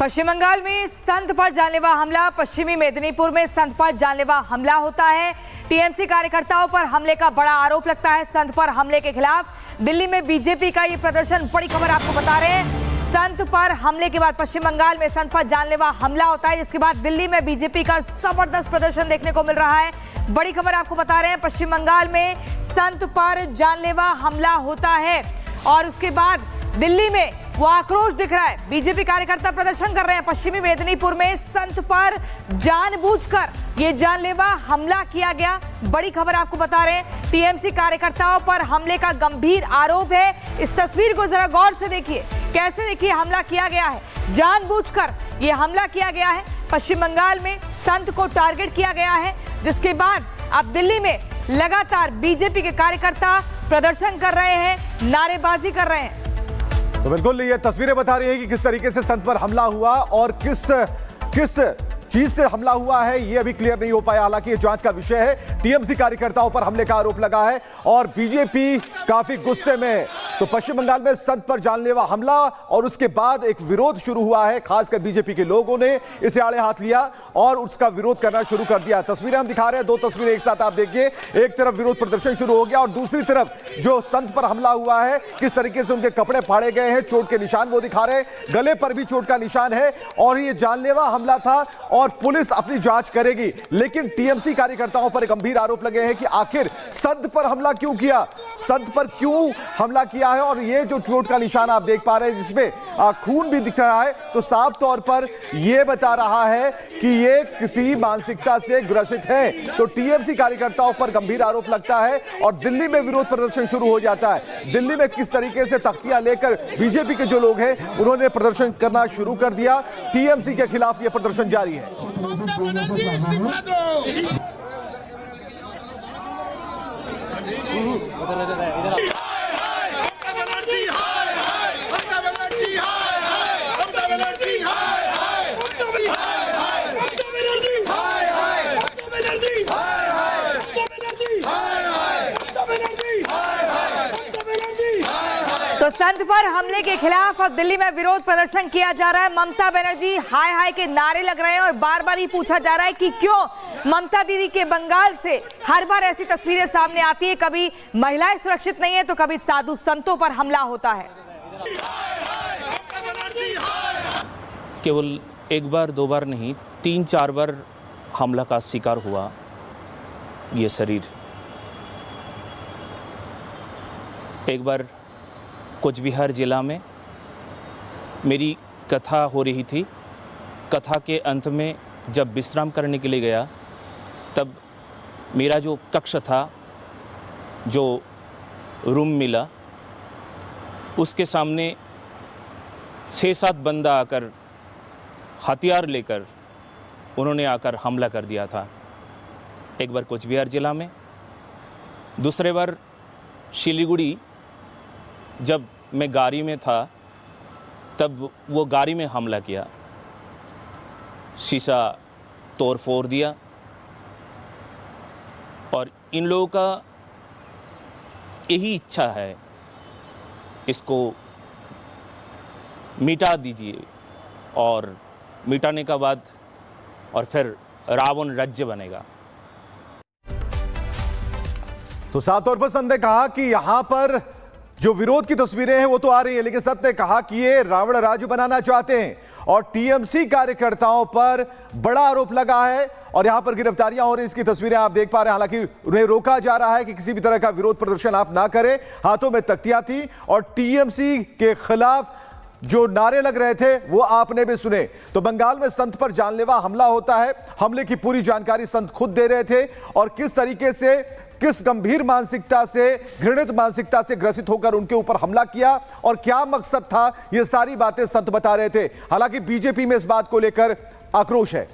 पश्चिम बंगाल में संत पर जानलेवा हमला। पश्चिमी मेदिनीपुर में संत पर जानलेवा हमला होता है। टीएमसी कार्यकर्ताओं पर हमले का बड़ा आरोप लगता है। संत पर हमले के खिलाफ दिल्ली में बीजेपी का ये प्रदर्शन, बड़ी खबर आपको बता रहे हैं। संत पर हमले के बाद पश्चिम बंगाल में संत पर जानलेवा हमला होता है, जिसके बाद दिल्ली में बीजेपी का जबरदस्त प्रदर्शन देखने को मिल रहा है। बड़ी खबर आपको बता रहे हैं, पश्चिम बंगाल में संत पर जानलेवा हमला होता है और उसके बाद दिल्ली में वो आक्रोश दिख रहा है। बीजेपी कार्यकर्ता प्रदर्शन कर रहे हैं। पश्चिमी मेदिनीपुर में संत पर जानबूझकर ये जानलेवा हमला किया गया। बड़ी खबर आपको बता रहे हैं, टीएमसी कार्यकर्ताओं पर हमले का गंभीर आरोप है। इस तस्वीर को जरा गौर से देखिए, कैसे देखिए हमला किया गया है। जानबूझकर ये हमला किया गया है। पश्चिम बंगाल में संत को टारगेट किया गया है, जिसके बाद अब दिल्ली में लगातार बीजेपी के कार्यकर्ता प्रदर्शन कर रहे हैं, नारेबाजी कर रहे हैं। तो बिल्कुल ये तस्वीरें बता रही हैं कि किस तरीके से संत पर हमला हुआ और किस चीज से हमला हुआ है, ये अभी क्लियर नहीं हो पाया। हालांकि ये जांच का विषय है। टीएमसी कार्यकर्ताओं पर हमले का आरोप लगा है और बीजेपी काफी गुस्से में है। तो पश्चिम बंगाल में संत पर जानलेवा हमला और उसके बाद एक विरोध शुरू हुआ है। खासकर बीजेपी के लोगों ने इसे आड़े हाथ लिया और उसका विरोध करना शुरू कर दिया। तस्वीरें हम दिखा रहे हैं, दो तस्वीरें एक साथ आप देखिए। एक तरफ विरोध प्रदर्शन शुरू हो गया और दूसरी तरफ जो संत पर हमला हुआ है, किस तरीके से उनके कपड़े फाड़े गए हैं, चोट के निशान वो दिखा रहे हैं, गले पर भी चोट का निशान है और ये जानलेवा हमला था और पुलिस अपनी जांच करेगी। लेकिन टीएमसी कार्यकर्ताओं पर गंभीर आरोप लगे हैं कि आखिर संत पर हमला क्यों किया, संत पर क्यों हमला किया है। और ये जो चोट का निशान आप देख पा रहे हैं, जिसमें खून भी दिख रहा है, तो साफ तौर पर यह बता रहा है कि ये किसी मानसिकता से ग्रसित है। तो टीएमसी कार्यकर्ताओं पर गंभीर आरोप लगता है और दिल्ली में विरोध प्रदर्शन शुरू हो जाता है। दिल्ली में किस तरीके से तख्तियां लेकर बीजेपी के जो लोग हैं उन्होंने प्रदर्शन करना शुरू कर दिया। टीएमसी के खिलाफ यह प्रदर्शन जारी है। तो संत पर हमले के खिलाफ अब दिल्ली में विरोध प्रदर्शन किया जा रहा है। ममता बनर्जी हाय हाय के नारे लग रहे हैं और बार बार ही पूछा जा रहा है कि क्यों ममता दीदी के बंगाल से हर बार ऐसी तस्वीरें सामने आती है। कभी महिलाएं सुरक्षित नहीं है तो कभी साधु संतों पर हमला होता है। केवल एक बार दो बार नहीं, 3-4 बार हमला का शिकार हुआ ये शरीर। एक बार कुछ बिहार जिला में मेरी कथा हो रही थी। कथा के अंत में जब विश्राम करने के लिए गया, तब मेरा जो कक्ष था, जो रूम मिला, उसके सामने 6-7 बंदा आकर हथियार लेकर उन्होंने आकर हमला कर दिया था। एक बार कुछ बिहार जिला में, दूसरे बार शिलीगुड़ी, जब मैं गाड़ी में था तब वो गाड़ी में हमला किया, शीशा तोड़ फोड़ दिया और इन लोगों का यही इच्छा है, इसको मिटा दीजिए और मिटाने का बाद और फिर रावण राज्य बनेगा। तो साफ तौर पर संत ने कहा कि यहां पर जो विरोध की तस्वीरें हैं वो तो आ रही है, लेकिन संत ने कहा कि ये रावण राज्य बनाना चाहते हैं और टीएमसी कार्यकर्ताओं पर बड़ा आरोप लगा है और यहां पर गिरफ्तारियां हो रही, इसकी तस्वीरें आप देख पा रहे हैं। हालांकि उन्हें रोका जा रहा है कि किसी भी तरह का विरोध प्रदर्शन आप ना करें। हाथों में तख्तियां थी और टीएमसी के खिलाफ जो नारे लग रहे थे वो आपने भी सुने। तो बंगाल में संत पर जानलेवा हमला होता है। हमले की पूरी जानकारी संत खुद दे रहे थे और किस तरीके से, किस गंभीर मानसिकता से, घृणित मानसिकता से ग्रसित होकर उनके ऊपर हमला किया और क्या मकसद था, ये सारी बातें संत बता रहे थे। हालांकि बीजेपी में इस बात को लेकर आक्रोश है।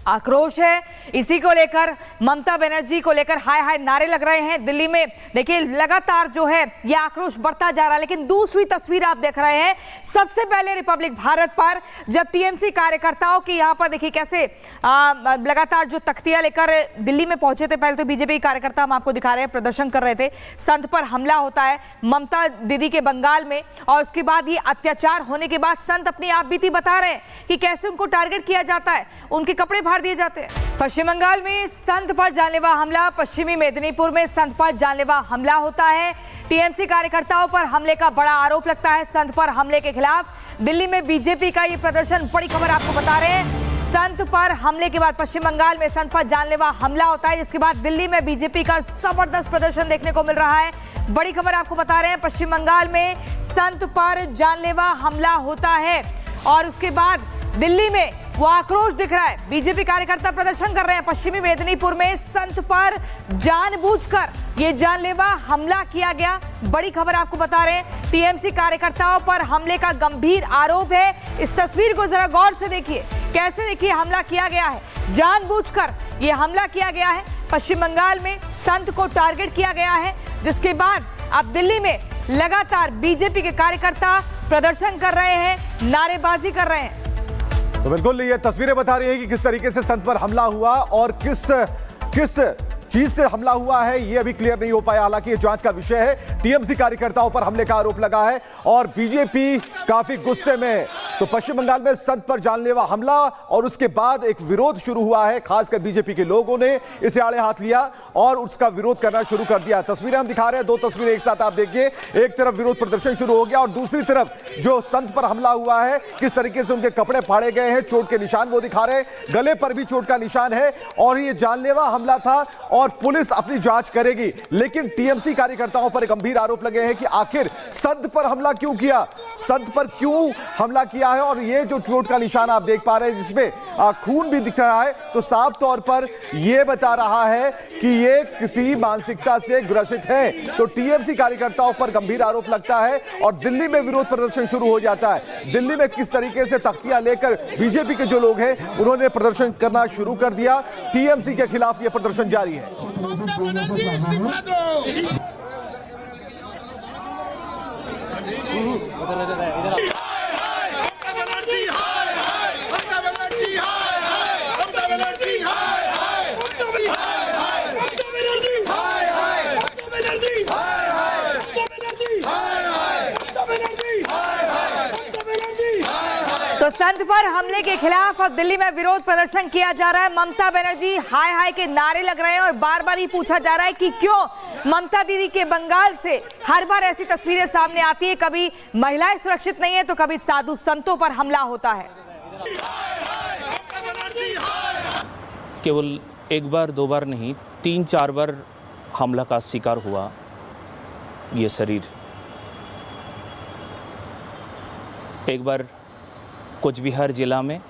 आक्रोश है। इसी को लेकर ममता बनर्जी को लेकर हाय हाय नारे लग रहे हैं दिल्ली में। देखिए लगातार जो है ये आक्रोश बढ़ता जा रहा है। लेकिन दूसरी तस्वीर आप देख रहे हैं सबसे पहले रिपब्लिक भारत पर, जब टीएमसी कार्यकर्ताओं की यहाँ पर देखिए कैसे लगातार जो तख्तियां लेकर दिल्ली में पहुंचे थे। पहले तो बीजेपी कार्यकर्ता हम आपको दिखा रहे हैं प्रदर्शन कर रहे थे, संत पर हमला होता है ममता दीदी के बंगाल में, और उसके बाद ये अत्याचार होने के बाद संत अपनी आप बीती बता रहे हैं कि कैसे उनको टारगेट किया जाता है, उनके कपड़े फाड़ दिए जाते हैं। पश्चिम बंगाल में संत पर जानलेवा हमला, पश्चिमी मेदिनीपुर में संत पर जानलेवा हमला होता है। टीएमसी कार्यकर्ताओं पर हमले का बड़ा आरोप लगता है संत पर हमले के खिलाफ। दिल्ली में बीजेपी का ये प्रदर्शन, बड़ी खबर आपको बता रहे हैं। संत पर हमले के बाद पश्चिम बंगाल में संत पर जानलेवा हमला होता है, जिसके बाद दिल्ली में बीजेपी का जबरदस्त प्रदर्शन देखने को मिल रहा है। बड़ी खबर आपको बता रहे हैं, पश्चिम बंगाल में संत पर जानलेवा हमला होता है और उसके बाद दिल्ली में वो आक्रोश दिख रहा है। बीजेपी कार्यकर्ता प्रदर्शन कर रहे हैं। पश्चिमी मेदिनीपुर में संत पर जानबूझकर ये जानलेवा हमला किया गया। बड़ी खबर आपको बता रहे हैं, टीएमसी कार्यकर्ताओं पर हमले का गंभीर आरोप है। इस तस्वीर को जरा गौर से देखिए, कैसे देखिए हमला किया गया है, जानबूझकर ये हमला किया गया है। पश्चिम बंगाल में संत को टारगेट किया गया है, जिसके बाद अब दिल्ली में लगातार बीजेपी के कार्यकर्ता प्रदर्शन कर रहे हैं, नारेबाजी कर रहे हैं। तो बिल्कुल ये तस्वीरें बता रही हैं कि किस तरीके से संत पर हमला हुआ और किस चीज से हमला हुआ है ये अभी क्लियर नहीं हो पाया। हालांकि ये जांच का विषय है। टीएमसी कार्यकर्ताओं पर हमले का आरोप लगा है और बीजेपी काफी गुस्से में। तो पश्चिम बंगाल में संत पर जानलेवा हमला और उसके बाद एक विरोध शुरू हुआ है। खासकर बीजेपी के लोगों ने इसे आड़े हाथ लिया और उसका विरोध करना शुरू कर दिया। तस्वीरें हम दिखा रहे हैं, दो तस्वीरें एक साथ आप देखिए। एक तरफ विरोध प्रदर्शन शुरू हो गया और दूसरी तरफ जो संत पर हमला हुआ है, किस तरीके से उनके कपड़े फाड़े गए हैं, चोट के निशान वो दिखा रहे हैं, गले पर भी चोट का निशान है और ये जानलेवा हमला था और पुलिस अपनी जांच करेगी। लेकिन टीएमसी कार्यकर्ताओं पर गंभीर आरोप लगे हैं कि आखिर संत पर हमला क्यों किया, संत पर क्यों हमला किया है। और ये जो चोट का निशान आप देख पा रहे हैं जिसमें खून भी दिख रहा है, तो साफ तौर पर यह बता रहा है कि ये किसी मानसिकता से ग्रसित है। तो टीएमसी कार्यकर्ताओं पर गंभीर आरोप लगता है और दिल्ली में विरोध प्रदर्शन शुरू हो जाता है। दिल्ली में किस तरीके से तख्तियां लेकर बीजेपी के जो लोग हैं उन्होंने प्रदर्शन करना शुरू कर दिया। टीएमसी के खिलाफ यह प्रदर्शन जारी है। तो संत पर हमले के खिलाफ अब दिल्ली में विरोध प्रदर्शन किया जा रहा है। ममता बनर्जी हाय हाय के नारे लग रहे हैं और बार बार ही पूछा जा रहा है कि क्यों ममता दीदी के बंगाल से हर बार ऐसी तस्वीरें सामने आती है, कभी महिलाएं सुरक्षित नहीं है तो कभी साधु संतों पर हमला होता है। केवल एक बार दो बार नहीं, 3-4 बार हमला का शिकार हुआ ये शरीर। एक बार कुछ बिहार जिला में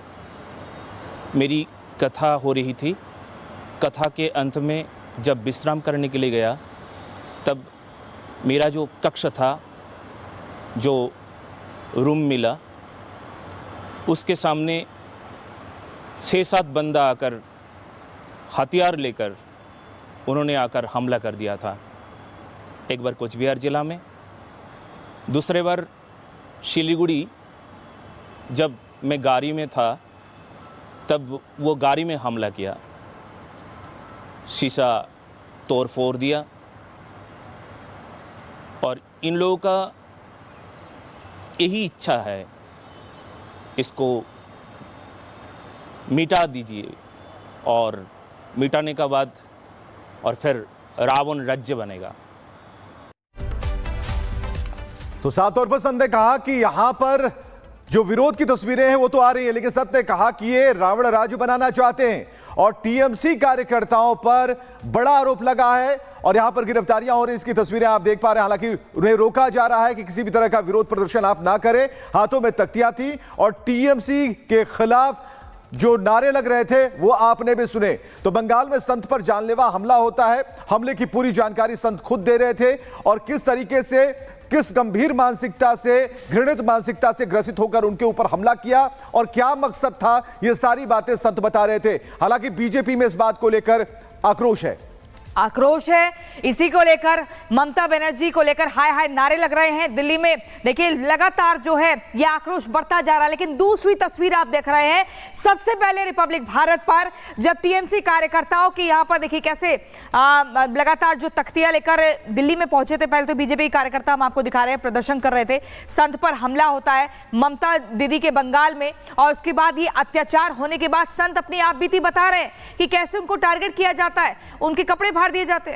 मेरी कथा हो रही थी। कथा के अंत में जब विश्राम करने के लिए गया तब मेरा जो कक्ष था, जो रूम मिला, उसके सामने 6-7 बंदा आकर हथियार लेकर उन्होंने आकर हमला कर दिया था। एक बार कुछ बिहार जिला में, दूसरे बार सिलीगुड़ी जब मैं गाड़ी में था तब वो गाड़ी में हमला किया, शीशा तोड़ फोड़ दिया और इन लोगों का यही इच्छा है, इसको मिटा दीजिए और मिटाने का बाद और फिर रावण राज्य बनेगा। तो साफ तौर पर संत ने कहा कि यहां पर जो विरोध की तस्वीरें हैं वो तो आ रही है, लेकिन संत ने कहा कि ये रावण राज्य बनाना चाहते हैं और टीएमसी कार्यकर्ताओं पर बड़ा आरोप लगा है और यहां पर गिरफ्तारियां हो रही, इसकी तस्वीरें आप देख पा रहे हैं। हालांकि उन्हें रोका जा रहा है कि किसी भी तरह का विरोध प्रदर्शन आप ना करें। हाथों में तख्तियां थी और टीएमसी के खिलाफ जो नारे लग रहे थे वो आपने भी सुने। तो बंगाल में संत पर जानलेवा हमला होता है। हमले की पूरी जानकारी संत खुद दे रहे थे और किस तरीके से, किस गंभीर मानसिकता से, घृणित मानसिकता से ग्रसित होकर उनके ऊपर हमला किया और क्या मकसद था, ये सारी बातें संत बता रहे थे। हालांकि बीजेपी में इस बात को लेकर आक्रोश है। इसी को लेकर ममता बनर्जी को लेकर हाय हाय नारे लग रहे हैं दिल्ली में। देखिए लगातार जो है ये आक्रोश बढ़ता जा रहा है। लेकिन दूसरी तस्वीर आप देख रहे हैं सबसे पहले रिपब्लिक भारत पर, जब टीएमसी कार्यकर्ताओं की यहां पर देखिए कैसे लगातार जो तख्तियां लेकर दिल्ली में पहुंचे थे। पहले तो बीजेपी कार्यकर्ता हम आपको दिखा रहे हैं प्रदर्शन कर रहे थे, संत पर हमला होता है ममता दीदी के बंगाल में, और उसके बाद ये अत्याचार होने के बाद संत अपनी आप बीती बता रहे हैं कि कैसे उनको टारगेट किया जाता है, उनके कपड़े फाड़ दिए जाते हैं।